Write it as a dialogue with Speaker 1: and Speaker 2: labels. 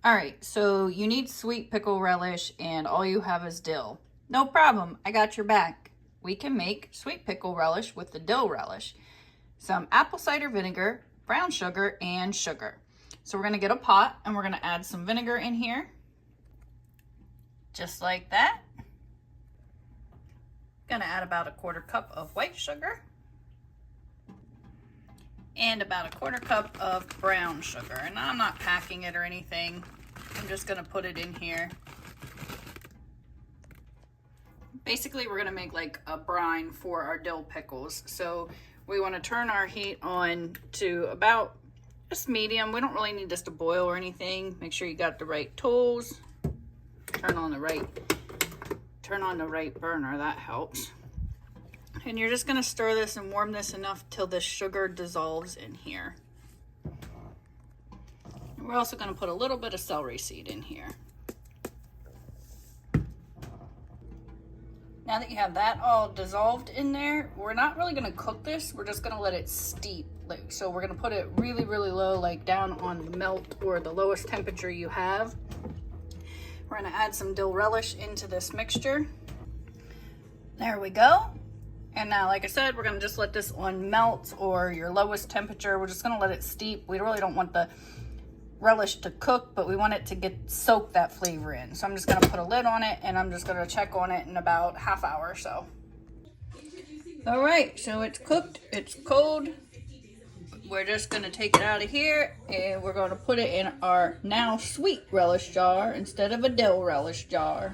Speaker 1: All right, so you need sweet pickle relish and all you have is dill. No problem, I got your back. We can make sweet pickle relish with the dill relish. Some apple cider vinegar, brown sugar, and sugar. So we're gonna get a pot and we're gonna add some vinegar in here. Just like that. Gonna add about a 1/4 cup of white sugar. And about a 1/4 cup of brown sugar. And I'm not packing it or anything. I'm just gonna put it in here. Basically, we're gonna make like a brine for our dill pickles. So we wanna turn our heat on to about just medium. We don't really need this to boil or anything. Make sure you got the right tools. Turn on the right burner, that helps. And you're just gonna stir this and warm this enough till the sugar dissolves in here. And we're also gonna put a little bit of celery seed in here. Now that you have that all dissolved in there, we're not really gonna cook this, we're just gonna let it steep. So we're gonna put it really, really low, like down on the melt or the lowest temperature you have. We're gonna add some dill relish into this mixture. There we go. And now, like I said, we're gonna just let this on melt or your lowest temperature. We're just gonna let it steep. We really don't want the relish to cook, but we want it to soak that flavor in. So I'm just gonna put a lid on it and I'm just gonna check on it in about ½ hour or so. All right, so it's cooked, it's cold. We're just gonna take it out of here and we're gonna put it in our now sweet relish jar instead of a dill relish jar.